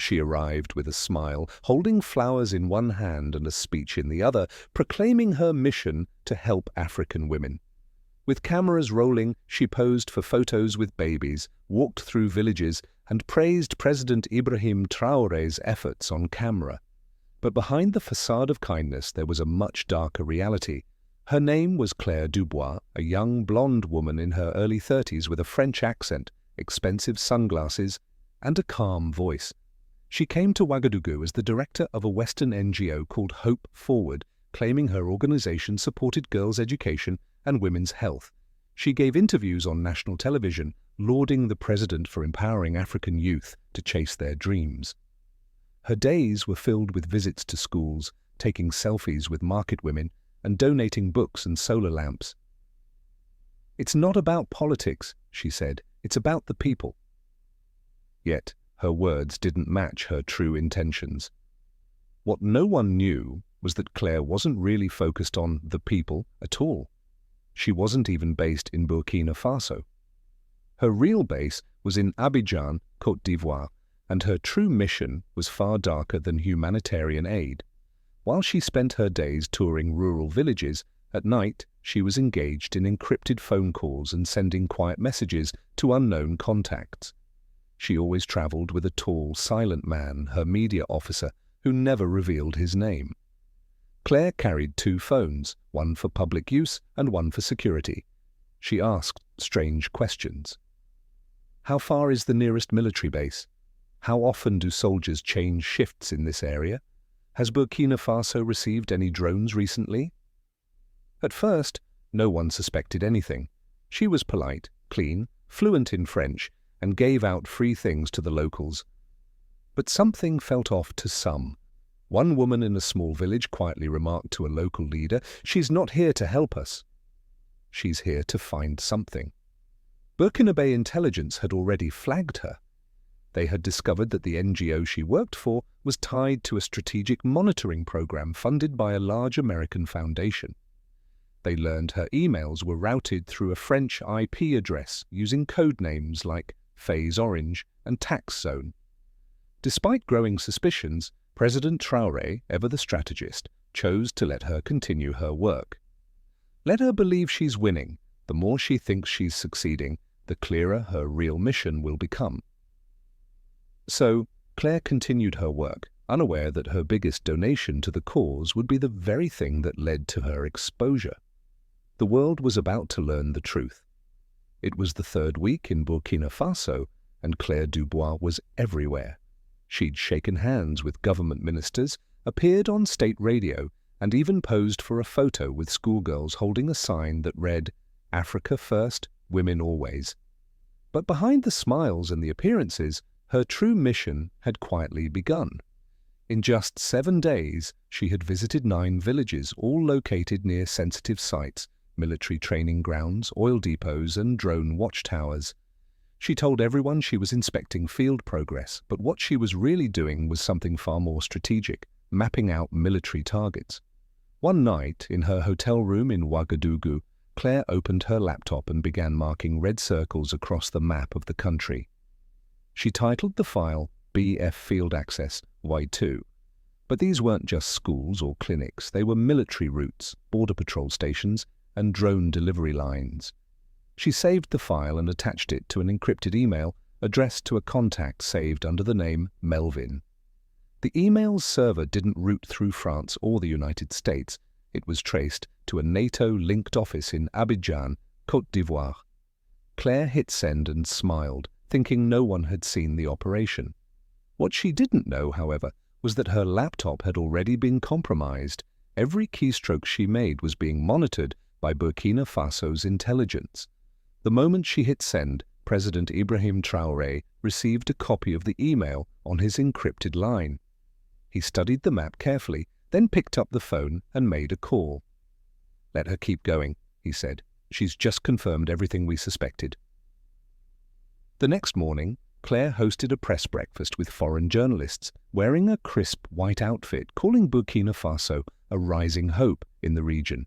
She arrived with a smile, holding flowers in one hand and a speech in the other, proclaiming her mission to help African women. With cameras rolling, she posed for photos with babies, walked through villages, and praised President Ibrahim Traoré's efforts on camera. But behind the facade of kindness there was a much darker reality. Her name was Claire Dubois, a young blonde woman in her early 30s with a French accent, expensive sunglasses, and a calm voice. She came to Ouagadougou as the director of a Western NGO called Hope Forward, claiming her organization supported girls' education and women's health. She gave interviews on national television, lauding the president for empowering African youth to chase their dreams. Her days were filled with visits to schools, taking selfies with market women, and donating books and solar lamps. "It's not about politics," she said, "it's about the people." Yet, her words didn't match her true intentions. What no one knew was that Claire wasn't really focused on the people at all. She wasn't even based in Burkina Faso. Her real base was in Abidjan, Côte d'Ivoire, and her true mission was far darker than humanitarian aid. While she spent her days touring rural villages, at night she was engaged in encrypted phone calls and sending quiet messages to unknown contacts. She always traveled with a tall, silent man, her media officer, who never revealed his name. Claire carried 2 phones, one for public use and one for security. She asked strange questions. How far is the nearest military base? How often do soldiers change shifts in this area? Has Burkina Faso received any drones recently? At first, no one suspected anything. She was polite, clean, fluent in French, and gave out free things to the locals. But something felt off to some. One woman in a small village quietly remarked to a local leader, "She's not here to help us. She's here to find something." Burkinabe intelligence had already flagged her. They had discovered that the NGO she worked for was tied to a strategic monitoring program funded by a large American foundation. They learned her emails were routed through a French IP address using code names like Phase Orange and Tax Zone. Despite growing suspicions, President Traoré, ever the strategist, chose to let her continue her work. Let her believe she's winning. The more she thinks she's succeeding, the clearer her real mission will become. So, Claire continued her work, unaware that her biggest donation to the cause would be the very thing that led to her exposure. The world was about to learn the truth. It was the 3rd week in Burkina Faso, and Claire Dubois was everywhere. She'd shaken hands with government ministers, appeared on state radio, and even posed for a photo with schoolgirls holding a sign that read, "Africa first, women always." But behind the smiles and the appearances, her true mission had quietly begun. In just 7 days, she had visited 9 villages, all located near sensitive sites, military training grounds, oil depots, and drone watchtowers. She told everyone she was inspecting field progress, but what she was really doing was something far more strategic, mapping out military targets. One night, in her hotel room in Ouagadougou, Claire opened her laptop and began marking red circles across the map of the country. She titled the file BF Field Access Y2. But these weren't just schools or clinics, they were military routes, border patrol stations, and drone delivery lines. She saved the file and attached it to an encrypted email addressed to a contact saved under the name Melvin. The email's server didn't route through France or the United States. It was traced to a NATO-linked office in Abidjan, Côte d'Ivoire. Claire hit send and smiled, thinking no one had seen the operation. What she didn't know, however, was that her laptop had already been compromised. Every keystroke she made was being monitored by Burkina Faso's intelligence. The moment she hit send, President Ibrahim Traoré received a copy of the email on his encrypted line. He studied the map carefully, then picked up the phone and made a call. "Let her keep going," he said. "She's just confirmed everything we suspected." The next morning, Claire hosted a press breakfast with foreign journalists, wearing a crisp white outfit, calling Burkina Faso a rising hope in the region.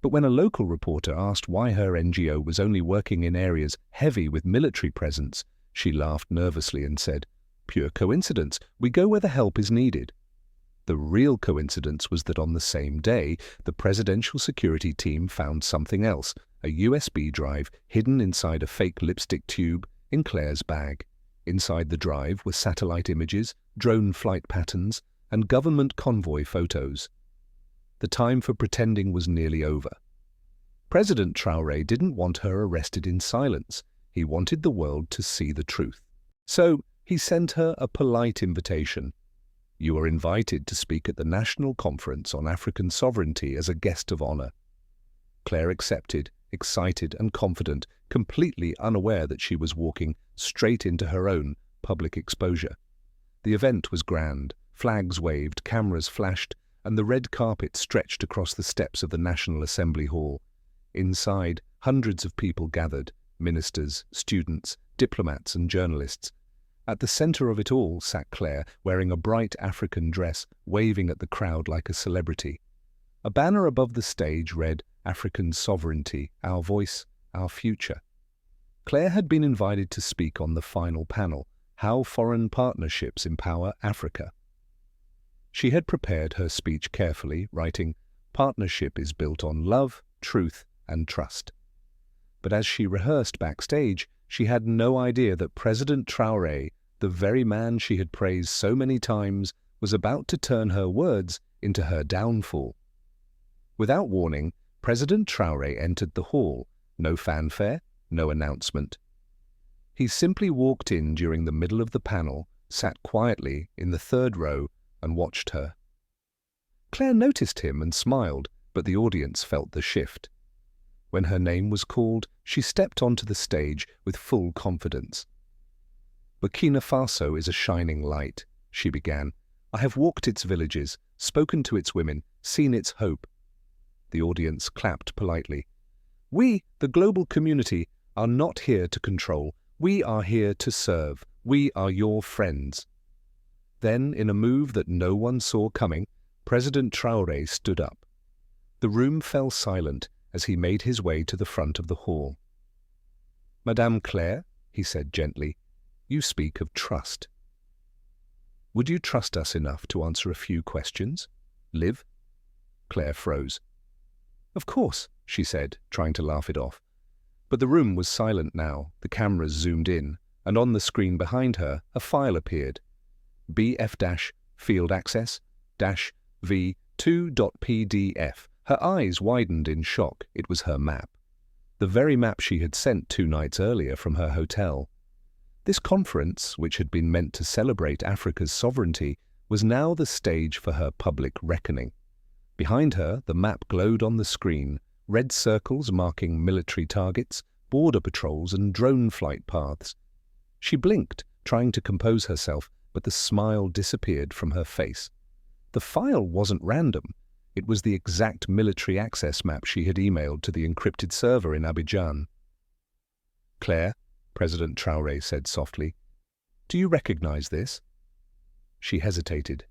But when a local reporter asked why her NGO was only working in areas heavy with military presence, she laughed nervously and said, Pure coincidence. We go where the help is needed. The real coincidence was that on the same day, the presidential security team found something else, a USB drive hidden inside a fake lipstick tube in Claire's bag. Inside the drive were satellite images, drone flight patterns, and government convoy photos. The time for pretending was nearly over. President Traoré didn't want her arrested in silence. He wanted the world to see the truth. So he sent her a polite invitation. You are invited to speak at the National Conference on African Sovereignty as a guest of honor. Claire accepted, excited and confident, completely unaware that she was walking straight into her own public exposure. The event was grand. Flags waved, cameras flashed, and the red carpet stretched across the steps of the National Assembly Hall. Inside, hundreds of people gathered, ministers, students, diplomats and journalists. At the center of it all sat Claire, wearing a bright African dress, waving at the crowd like a celebrity. A banner above the stage read, "African Sovereignty, Our Voice, Our Future." Claire had been invited to speak on the final panel, How Foreign Partnerships Empower Africa. She had prepared her speech carefully, writing, "Partnership is built on love, truth, and trust." But as she rehearsed backstage, she had no idea that President Traoré, the very man she had praised so many times, was about to turn her words into her downfall. Without warning, President Traoré entered the hall. No fanfare, no announcement. He simply walked in during the middle of the panel, sat quietly in the third row, and watched her. Claire noticed him and smiled, but the audience felt the shift. When her name was called, she stepped onto the stage with full confidence. "Burkina Faso is a shining light," she began. "I have walked its villages, spoken to its women, seen its hope." The audience clapped politely. "We, the global community, are not here to control. We are here to serve. We are your friends." Then, in a move that no one saw coming, President Traoré stood up. The room fell silent as he made his way to the front of the hall. "Madame Claire," he said gently, "you speak of trust. Would you trust us enough to answer a few questions? Live?" Claire froze. "Of course," she said, trying to laugh it off. But the room was silent now. The cameras zoomed in, and on the screen behind her, a file appeared. BF-field access-V2.pdf. Her eyes widened in shock. It was her map. The very map she had sent 2 nights earlier from her hotel. This conference, which had been meant to celebrate Africa's sovereignty, was now the stage for her public reckoning. Behind her, the map glowed on the screen, red circles marking military targets, border patrols and drone flight paths. She blinked, trying to compose herself, but the smile disappeared from her face. The file wasn't random. It was the exact military access map she had emailed to the encrypted server in Abidjan. "Claire," President Traoré said softly, "do you recognize this?" She hesitated.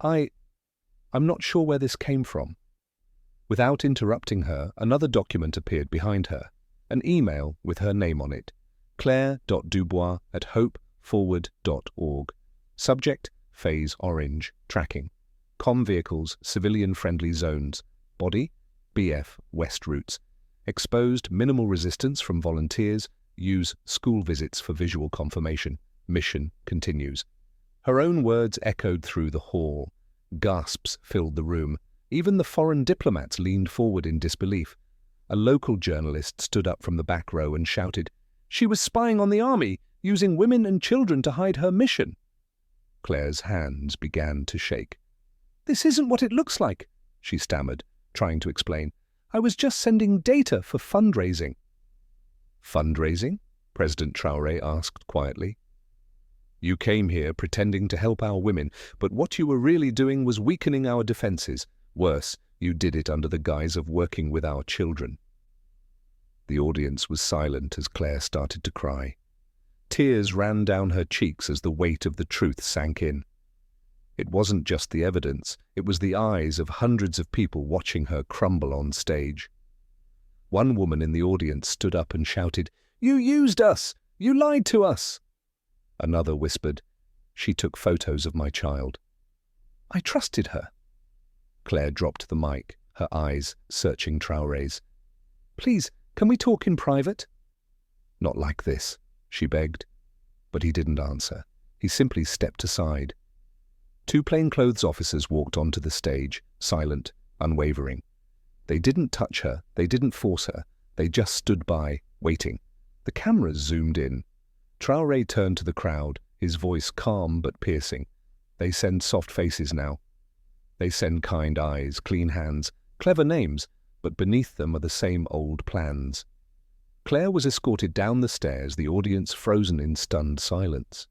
I'm not sure where this came from." Without interrupting her, another document appeared behind her, an email with her name on it, claire.dubois@hopeforward.org. Subject, Phase Orange, Tracking. Com vehicles, civilian-friendly zones. Body, BF, West routes. Exposed, minimal resistance from volunteers. Use school visits for visual confirmation. Mission continues. Her own words echoed through the hall. Gasps filled the room. Even the foreign diplomats leaned forward in disbelief. A local journalist stood up from the back row and shouted, "She was spying on the army, using women and children to hide her mission." Claire's hands began to shake. "This isn't what it looks like," she stammered, trying to explain. "I was just sending data for fundraising." "Fundraising?" President Traoré asked quietly. "You came here pretending to help our women, but what you were really doing was weakening our defenses. Worse, you did it under the guise of working with our children." The audience was silent as Claire started to cry. Tears ran down her cheeks as the weight of the truth sank in. It wasn't just the evidence, it was the eyes of hundreds of people watching her crumble on stage. One woman in the audience stood up and shouted, "You used us! You lied to us!" Another whispered, She took photos of my child. I trusted her. Claire dropped the mic, her eyes searching Traoré's. Please, can we talk in private? Not like this, she begged. But he didn't answer. He simply stepped aside. Two plainclothes officers walked onto the stage, silent, unwavering. They didn't touch her, they didn't force her, they just stood by, waiting. The cameras zoomed in. Traoré turned to the crowd, his voice calm but piercing. They send soft faces now. They send kind eyes, clean hands, clever names, but beneath them are the same old plans. Claire was escorted down the stairs, the audience frozen in stunned silence.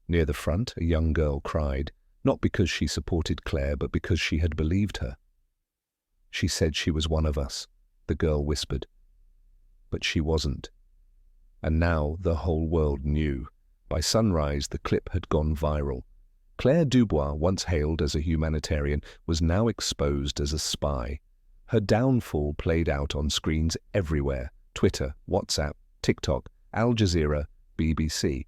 Near the front, a young girl cried, not because she supported Claire, but because she had believed her. She said she was one of us, the girl whispered. But she wasn't. And now the whole world knew. By sunrise, the clip had gone viral. Claire Dubois, once hailed as a humanitarian, was now exposed as a spy. Her downfall played out on screens everywhere: Twitter, WhatsApp, TikTok, Al Jazeera, BBC.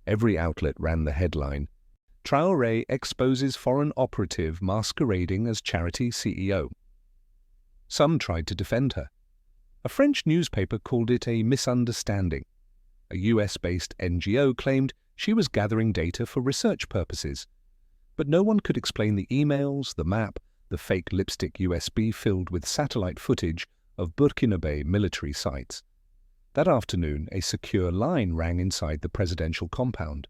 Every outlet ran the headline, Traoré exposes foreign operative masquerading as charity CEO. Some tried to defend her. A French newspaper called it a misunderstanding. A US-based NGO claimed she was gathering data for research purposes. But no one could explain the emails, the map, the fake lipstick USB filled with satellite footage of Burkina Faso military sites. That afternoon, a secure line rang inside the presidential compound.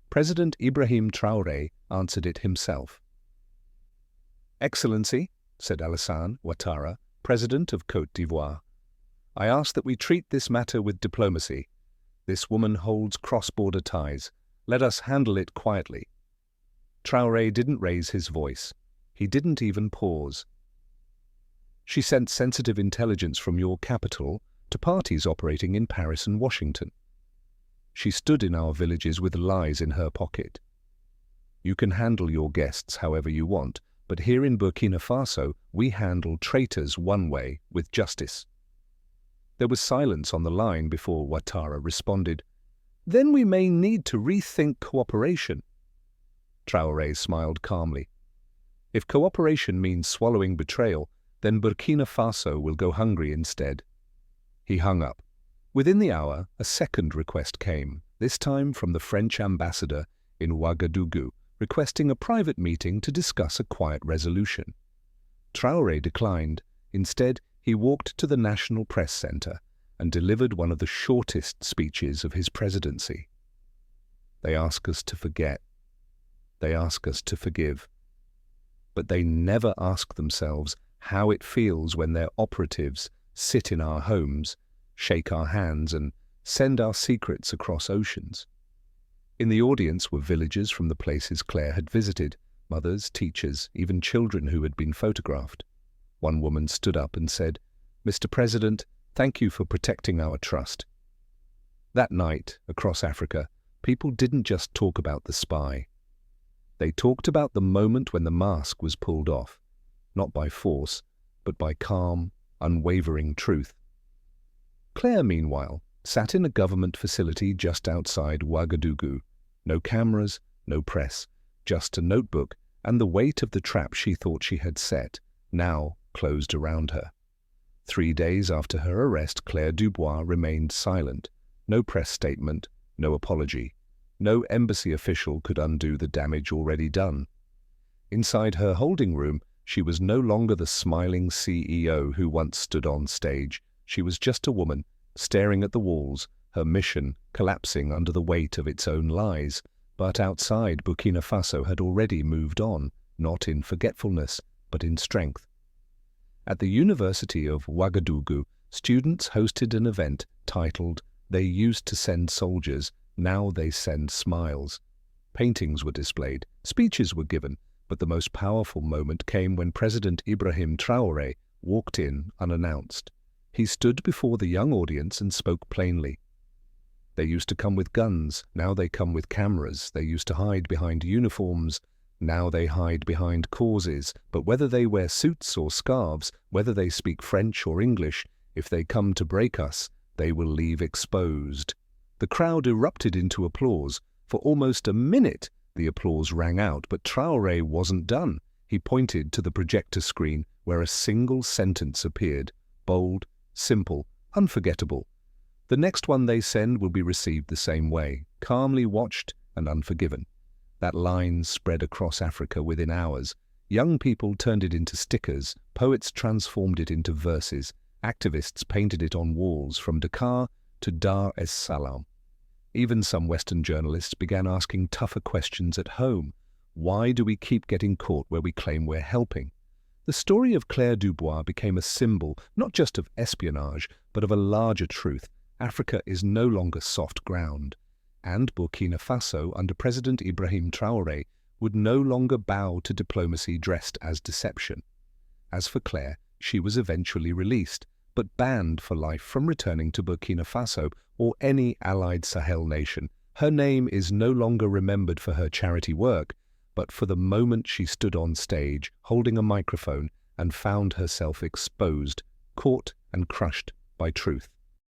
President Ibrahim Traoré answered it himself. "Excellency," said Alassane Ouattara, President of Côte d'Ivoire, "I ask that we treat this matter with diplomacy. This woman holds cross-border ties. Let us handle it quietly." Traoré didn't raise his voice. He didn't even pause. "She sent sensitive intelligence from your capital to parties operating in Paris and Washington. She stood in our villages with lies in her pocket. You can handle your guests however you want, but here in Burkina Faso, we handle traitors one way, with justice." There was silence on the line before Ouattara responded, "Then we may need to rethink cooperation." Traoré smiled calmly. "If cooperation means swallowing betrayal, then Burkina Faso will go hungry instead." He hung up. Within the hour, a second request came, this time from the French ambassador in Ouagadougou, requesting a private meeting to discuss a quiet resolution. Traoré declined. Instead, he walked to the National Press Center and delivered one of the shortest speeches of his presidency. They ask us to forget. They ask us to forgive. But they never ask themselves how it feels when their operatives sit in our homes, shake our hands, and send our secrets across oceans. In the audience were villagers from the places Claire had visited, mothers, teachers, even children who had been photographed. One woman stood up and said, "Mr. President, thank you for protecting our trust." That night, across Africa, people didn't just talk about the spy. They talked about the moment when the mask was pulled off, not by force, but by calm, unwavering truth. Claire, meanwhile, sat in a government facility just outside Ouagadougou. No cameras, no press, just a notebook and the weight of the trap she thought she had set, now closed around her. 3 days after her arrest, Claire Dubois remained silent. No press statement, no apology. No embassy official could undo the damage already done. Inside her holding room, she was no longer the smiling CEO who once stood on stage. She was just a woman, staring at the walls, her mission collapsing under the weight of its own lies. But outside, Burkina Faso had already moved on, not in forgetfulness, but in strength. At the University of Ouagadougou, students hosted an event titled, "They Used to Send Soldiers, Now They Send Smiles." Paintings were displayed, speeches were given, but the most powerful moment came when President Ibrahim Traoré walked in unannounced. He stood before the young audience and spoke plainly. They used to come with guns, now they come with cameras. They used to hide behind uniforms, now they hide behind causes. But whether they wear suits or scarves, whether they speak French or English, if they come to break us, they will leave exposed. The crowd erupted into applause. For almost a minute, The applause rang out, but Traoré wasn't done. He pointed to the projector screen where a single sentence appeared, bold, simple, unforgettable. The next one they send will be received the same way, calmly watched and unforgiven. That line spread across Africa within hours. Young people turned it into stickers, poets transformed it into verses, activists painted it on walls from Dakar to Dar es Salaam. Even some Western journalists began asking tougher questions at home. Why do we keep getting caught where we claim we're helping? The story of Claire Dubois became a symbol not just of espionage, but of a larger truth. Africa is no longer soft ground, and Burkina Faso, under President Ibrahim Traoré, would no longer bow to diplomacy dressed as deception. As for Claire, she was eventually released, but banned for life from returning to Burkina Faso or any allied Sahel nation. Her name is no longer remembered for her charity work, but for the moment she stood on stage, holding a microphone, and found herself exposed, caught and crushed by truth.